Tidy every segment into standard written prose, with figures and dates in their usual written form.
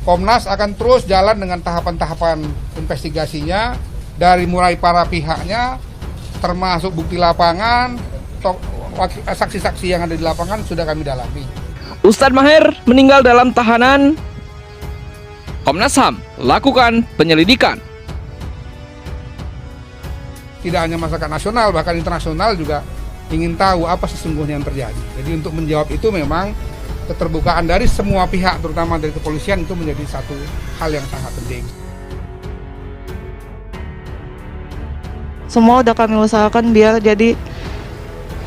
Komnas akan terus jalan dengan tahapan-tahapan investigasinya dari mulai para pihaknya, termasuk bukti lapangan, saksi-saksi yang ada di lapangan sudah kami dalami. Ustadz Maher meninggal dalam tahanan. Komnas HAM lakukan penyelidikan. Tidak hanya masyarakat nasional, bahkan internasional juga ingin tahu apa sesungguhnya yang terjadi. Jadi untuk menjawab itu memang keterbukaan dari semua pihak, terutama dari kepolisian, itu menjadi satu hal yang sangat penting. Semua udah kami usahakan biar jadi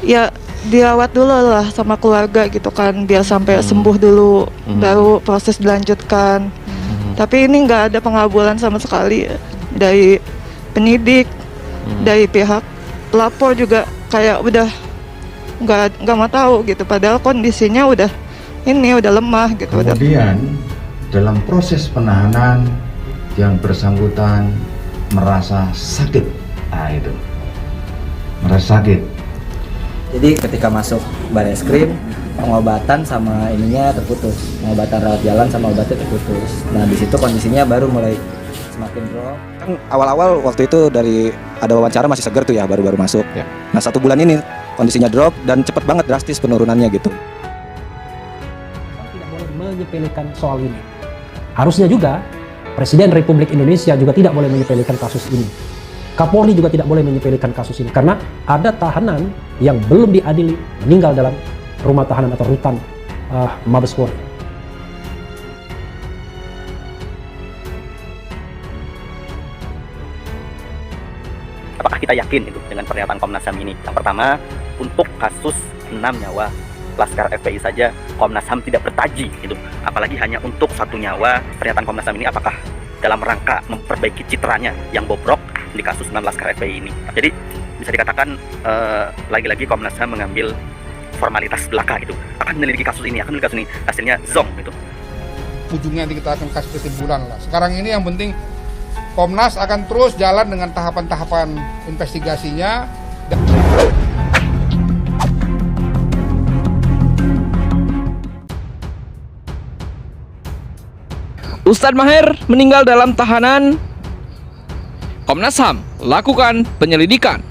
ya dirawat dulu lah sama keluarga gitu kan, biar sampai sembuh dulu, baru proses dilanjutkan. Tapi ini nggak ada pengabulan sama sekali dari penyidik, dari pihak pelapor juga kayak udah nggak mau tahu gitu. Padahal kondisinya udah lemah gitu. Kemudian dalam proses penahanan yang bersangkutan merasa sakit, itu merasa sakit. Jadi ketika masuk Bareskrim, pengobatan sama ininya terputus, pengobatan rawat jalan sama obatnya terputus. Nah di situ kondisinya baru mulai semakin drop. Kan awal-awal waktu itu dari ada wawancara masih seger tuh ya, baru-baru masuk. Ya. Nah 1 bulan ini kondisinya drop dan cepet banget drastis penurunannya gitu. Tidak boleh menyepelekan soal ini. Harusnya juga Presiden Republik Indonesia juga tidak boleh menyepelekan kasus ini. Kapolri juga tidak boleh menyepelekan kasus ini karena ada tahanan yang belum diadili meninggal dalam rumah tahanan atau rutan Mabes Polri. Apakah kita yakin itu dengan pernyataan Komnas HAM ini? Yang pertama, untuk kasus 6 nyawa Laskar FPI saja Komnas HAM tidak bertaji gitu. Apalagi hanya untuk 1 nyawa. Pernyataan Komnas HAM ini apakah dalam rangka memperbaiki citranya yang bobrok di kasus 6 Laskar FPI ini? Jadi bisa dikatakan lagi-lagi Komnas HAM mengambil formalitas belaka gitu. Akan menyelidiki kasus ini, hasilnya zong gitu. Ujungnya nanti kita akan kasih kesimpulan lah. Sekarang ini yang penting Komnas akan terus jalan dengan tahapan-tahapan investigasinya. Ustadz Maher meninggal dalam tahanan. Komnas HAM lakukan penyelidikan.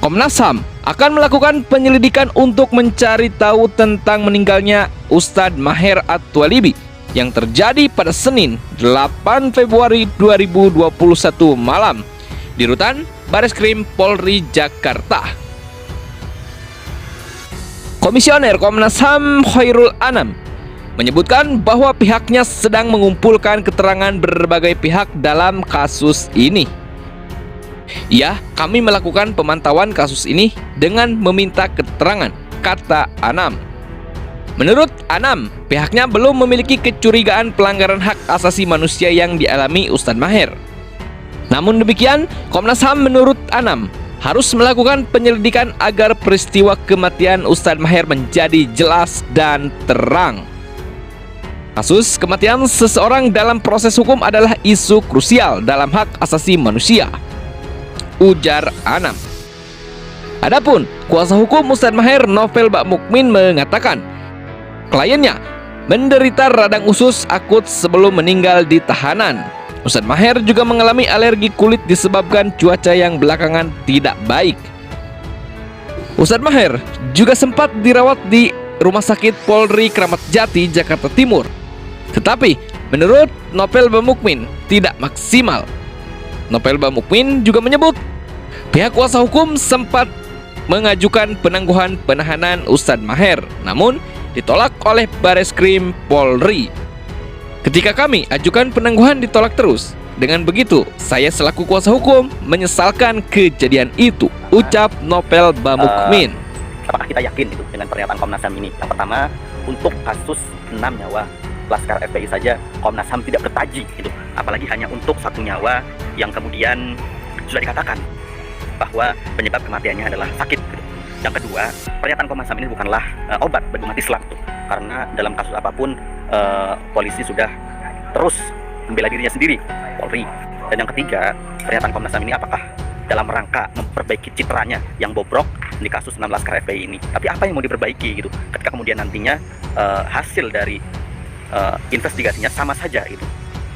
Komnas HAM akan melakukan penyelidikan untuk mencari tahu tentang meninggalnya Ustadz Maher At-Thwalibi yang terjadi pada Senin 8 Februari 2021 malam di rutan Bareskrim Polri Jakarta. Komisioner Komnas HAM Khairul Anam menyebutkan bahwa pihaknya sedang mengumpulkan keterangan berbagai pihak dalam kasus ini. Ya, kami melakukan pemantauan kasus ini dengan meminta keterangan, kata Anam. Menurut Anam, pihaknya belum memiliki kecurigaan pelanggaran hak asasi manusia yang dialami Ustadz Maher. Namun demikian, Komnas HAM menurut Anam harus melakukan penyelidikan agar peristiwa kematian Ustadz Maher menjadi jelas dan terang. Kasus kematian seseorang dalam proses hukum adalah isu krusial dalam hak asasi manusia, ujar Anam. Adapun kuasa hukum Ustadz Maher, Novel Bakmukmin, mengatakan kliennya menderita radang usus akut sebelum meninggal di tahanan. Ustadz Maher juga mengalami alergi kulit disebabkan cuaca yang belakangan tidak baik. Ustadz Maher juga sempat dirawat di Rumah Sakit Polri Kramat Jati, Jakarta Timur. Tetapi menurut Novel Bakmukmin tidak maksimal. Novel Bakmukmin juga menyebut pihak kuasa hukum sempat mengajukan penangguhan penahanan Ustadz Maher, namun ditolak oleh Bareskrim Polri. Ketika kami ajukan penangguhan ditolak terus. Dengan begitu, saya selaku kuasa hukum menyesalkan kejadian itu, ucap Novel Bakmukmin. Apakah kita yakin itu dengan pernyataan Komnas HAM ini? Yang pertama, untuk kasus 6 nyawa Laskar FPI saja Komnas HAM tidak bertaji gitu. Apalagi hanya untuk 1 nyawa yang kemudian sudah dikatakan bahwa penyebab kematiannya adalah sakit gitu. Yang kedua, pernyataan Komnas HAM ini bukanlah obat bagi umat Islam tuh. Karena dalam kasus apapun polisi sudah terus membela dirinya sendiri, Polri. Dan yang ketiga, pernyataan Komnas HAM ini apakah dalam rangka memperbaiki citranya yang bobrok di kasus 6 Laskar FPI ini. Tapi apa yang mau diperbaiki gitu? Ketika kemudian nantinya hasil dari investigasinya sama saja itu.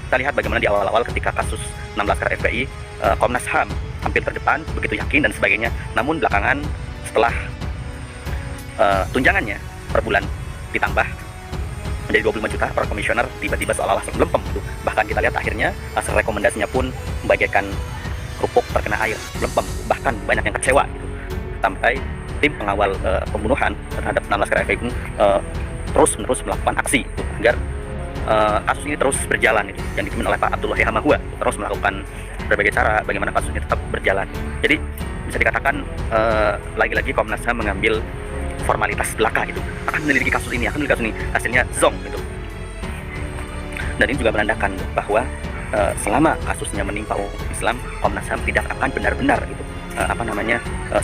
Kita lihat bagaimana di awal-awal ketika kasus 6 Laskar FPI, Komnas HAM hampir terdepan, begitu yakin dan sebagainya. Namun belakangan setelah tunjangannya per bulan ditambah menjadi 25 juta per komisioner, tiba-tiba seolah-olah melempem gitu. Bahkan kita lihat akhirnya hasil rekomendasinya pun membagaikan kerupuk terkena air, melempem. Bahkan banyak yang kecewa gitu. Sampai tim pengawal pembunuhan terhadap 6 Laskar FPI pun terus-menerus melakukan aksi gitu, agar kasus ini terus berjalan gitu, yang dipimpin oleh Pak Abdullah Yahamahua, terus melakukan berbagai cara bagaimana kasus ini tetap berjalan. Jadi bisa dikatakan lagi-lagi Komnas HAM mengambil formalitas belaka gitu, akan menyelidiki kasus ini, hasilnya zong gitu. Dan ini juga menandakan bahwa selama kasusnya menimpa umat Islam, Komnas HAM tidak akan benar-benar gitu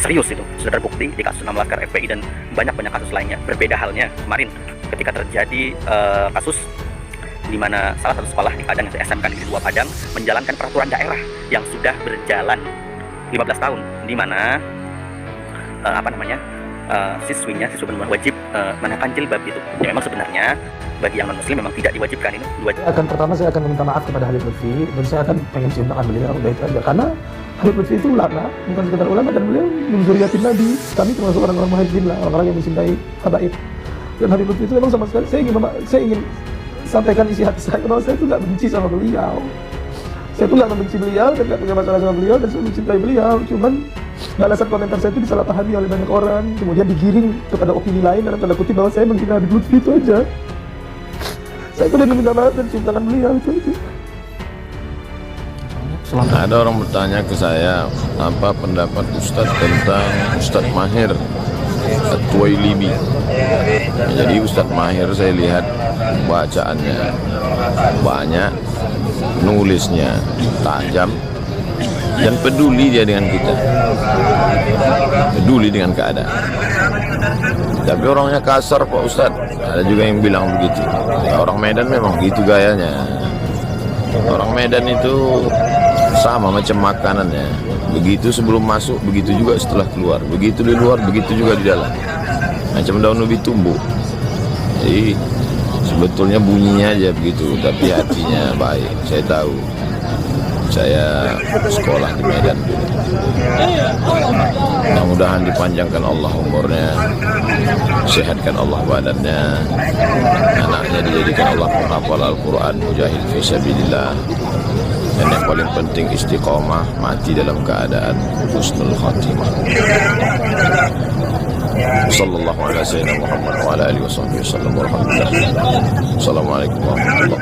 serius itu. Sudah terbukti di kasus 6 Laskar FPI dan banyak kasus lainnya. Berbeda halnya kemarin ketika terjadi kasus di mana salah satu sekolah di Padang, yaitu SMK Negeri 2 Padang, menjalankan peraturan daerah yang sudah berjalan 15 tahun, di mana siswi benar-benar wajib mengenakan jilbab itu. Ya memang sebenarnya bagi yang non-muslim memang tidak diwajibkan ini. Pertama saya akan meminta maaf kepada Habib Lutfi, dan saya akan pengen cium tangan beliau, udah itu aja. Karena Habib Lutfi itu ulama, bukan sekedar ulama, dan beliau menzuriatin Nabi. Kami termasuk orang-orang muhajirin lah, orang-orang yang mencintai habaib. Dan Habib Lutfi itu memang sama sekali, saya ingin sampaikan isi hati saya, bahwa saya itu nggak benci sama beliau. Saya itu nggak membenci beliau dan nggak punya masalah sama beliau, dan saya mencintai beliau. Cuman balasan komentar saya itu disalahpahami oleh banyak orang, kemudian digiring kepada opini lain dalam tanda kutip bahwa saya menghina Habib Lutfi, itu aja. Saya itu udah minta maaf dan cium tangan beliau, itu aja. Ada orang bertanya ke saya, apa pendapat Ustadz tentang Ustadz Mahir At-Tuwailibi. Jadi Ustadz Mahir saya lihat bacaannya banyak, nulisnya tajam, dan peduli dia dengan kita, peduli dengan keadaan. Tapi orangnya kasar Pak Ustadz, ada juga yang bilang begitu. Ya, orang Medan memang gitu gayanya. Orang Medan itu sama macam makanannya, begitu sebelum masuk, begitu juga setelah keluar, begitu di luar, begitu juga di dalam, macam daun ubi tumbuh. Jadi sebetulnya bunyinya aja begitu, tapi hatinya baik. Saya tahu, saya sekolah di Medan dulu. Mudah-mudahan dipanjangkan Allah umurnya, sehatkan Allah badannya, anaknya dijadikan Allah penghafal Al-Quran, mujahid fisabilillah, dan yang paling penting istiqomah, mati dalam keadaan husnul khatimah. Sallallahu alaihi wasallam Muhammad wa ala alihi wasallam. Assalamualaikum warahmatullahi wabarakatuh.